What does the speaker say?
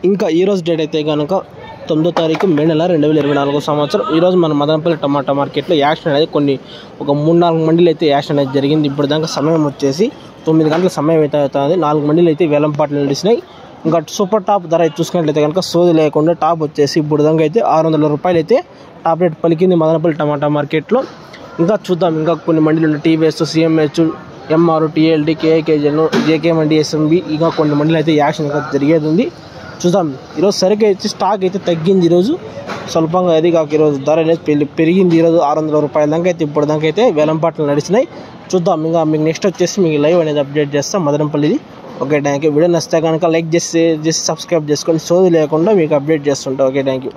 ఇంకా ఈరోజు డేట్ అయితే కనుక 9వ తారీఖు మే నెల 2024 సంవత్సరం. ఈరోజు మన మదనపల్లి టమాటా మార్కెట్లో యాక్షన్ అనేది ఒక 3-4 మండీలు అయితే యాక్షన్ అనేది జరిగింది. ఇప్పుడు దాకా సమయం వచ్చేసి 9 గంటల సమయం అయితే అవుతుంది. 4 మండీలు అయితే వేలంపాట్లు నడిచినాయి. ఇంకా సూపర్ టాప్ ధర చూసుకున్నట్లయితే కనుక సోది లేకుండా టాప్ వచ్చేసి ఇప్పుడు దాకా అయితే 600 రూపాయలు అయితే టాప్ రేట్ పలికింది మదనపల్లి టమాటా మార్కెట్లో. ఇంకా చూద్దాం, ఇంకా కొన్ని మండీలు ఉన్నాయి. టీవీఎస్, సిఎంహెచ్, ఎంఆర్, టీఎల్టీ, కేఐకేజన్, జేకే మండి, ఎస్ఎంబి, ఇంకా కొన్ని మండీలు అయితే యాక్షన్ జరిగేది ఉంది. చూద్దాం. ఈరోజు సరికి అయితే స్టాక్ అయితే తగ్గింది. ఈరోజు స్వల్పంగా అది కాక ఈరోజు ధర అనేది పెరిగింది. ఈరోజు 600 రూపాయల దాకా అయితే ఇప్పుడు దాకా అయితే వేలంపాట్లు నడిచినాయి. చూద్దాం. ఇంకా మీకు నెక్స్ట్ వచ్చేసి మీకు లైవ్ అనేది అప్డేట్ చేస్తాం మదనపల్లిది. Okay, thank you. వీడియో నచ్చితే కనుక లైక్ చేసి సబ్స్క్రైబ్ చేసుకొని సోది లేకుండా మీకు అప్డేట్ చేస్తుంటా. Okay, thank you.